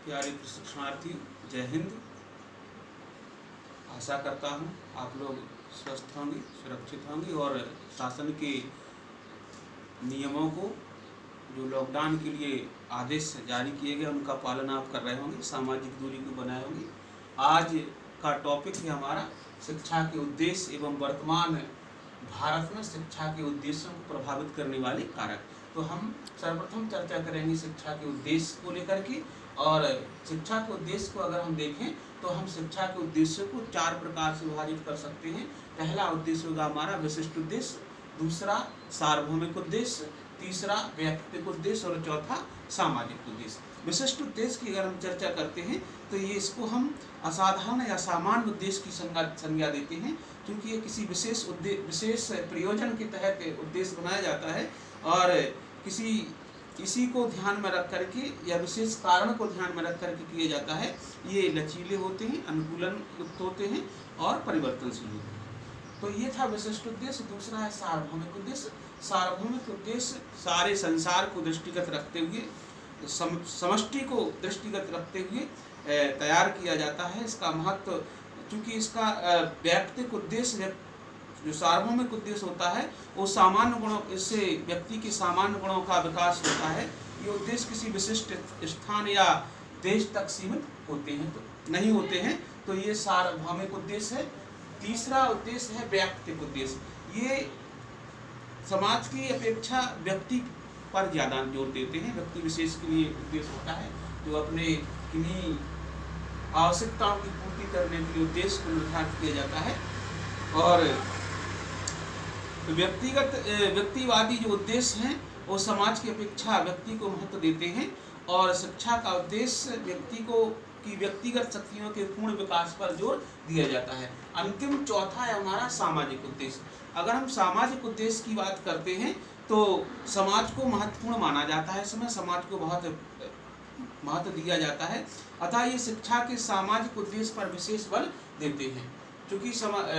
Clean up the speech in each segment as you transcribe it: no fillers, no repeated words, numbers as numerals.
प्यारे प्रशिक्षणार्थी, जय हिंद। आशा करता हूँ आप लोग स्वस्थ होंगे, सुरक्षित होंगे और शासन के नियमों को, जो लॉकडाउन के लिए आदेश जारी किए गए, उनका पालन आप कर रहे होंगे, सामाजिक दूरी को बनाए होंगे। आज का टॉपिक है हमारा शिक्षा के उद्देश्य एवं वर्तमान भारत में शिक्षा के उद्देश्यों को प्रभावित करने वाले कारक। तो हम सर्वप्रथम चर्चा करेंगे शिक्षा के उद्देश्य को लेकर के। और शिक्षा के उद्देश्य को अगर हम देखें तो हम शिक्षा के उद्देश्य को 4 प्रकार से विभाजित कर सकते हैं। पहला उद्देश्य होगा हमारा विशिष्ट उद्देश्य, दूसरा सार्वभौमिक उद्देश्य, तीसरा व्यक्तिगत उद्देश्य और चौथा सामाजिक उद्देश्य। विशिष्ट उद्देश्य की अगर हम चर्चा करते हैं तो ये इसको हम असाधारण या सामान्य उद्देश्य की संज्ञा देते हैं, क्योंकि ये किसी विशेष प्रयोजन के तहत उद्देश्य बनाया जाता है और किसी को ध्यान में रख करके या विशेष कारण को ध्यान में रख करके किया जाता है। ये लचीले होते हैं, अनुकूलन युक्त होते हैं और परिवर्तनशील होते हैं। तो ये था विशिष्ट उद्देश्य। दूसरा है सार्वभौमिक उद्देश्य। सार्वभौमिक उद्देश्य सारे संसार को दृष्टिगत रखते हुए, समष्टि को दृष्टिगत रखते हुए तैयार किया जाता है। इसका महत्व, चूँकि इसका व्यक्तिगत उद्देश्य जो सार्वभौमिक उद्देश्य होता है वो सामान्य गुणों, इससे व्यक्ति के सामान्य गुणों का विकास होता है। ये उद्देश्य किसी विशिष्ट स्थान या देश तक सीमित होते हैं तो नहीं होते हैं। तो ये सार्वभौमिक उद्देश्य है। तीसरा उद्देश्य है व्यक्तिगत उद्देश्य। ये समाज की अपेक्षा व्यक्ति पर ज़्यादा जोर देते हैं। व्यक्ति विशेष के लिए उद्देश्य होता है जो अपने किन्हीं आवश्यकताओं की पूर्ति करने के लिए उद्देश्य को निर्धारित किया जाता है। और व्यक्तिवादी जो उद्देश्य हैं वो समाज की अपेक्षा व्यक्ति को महत्व देते हैं। और शिक्षा का उद्देश्य व्यक्ति को की व्यक्तिगत शक्तियों के पूर्ण विकास पर जोर दिया जाता है। अंतिम चौथा है हमारा सामाजिक उद्देश्य। अगर हम सामाजिक उद्देश्य की बात करते हैं तो समाज को महत्वपूर्ण माना जाता है। इस समय समाज को बहुत महत्व दिया जाता है, अतः ये शिक्षा के सामाजिक उद्देश्य पर विशेष बल देते हैं। क्योंकि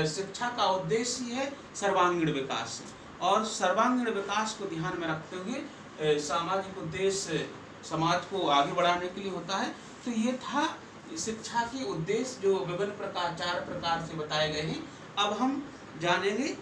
शिक्षा का उद्देश्य ही है सर्वांगीण विकास, और सर्वांगीण विकास को ध्यान में रखते हुए सामाजिक उद्देश्य समाज को आगे बढ़ाने के लिए होता है। तो ये था शिक्षा के उद्देश्य जो विभिन्न 4 प्रकार से बताए गए हैं। अब हम जानेंगे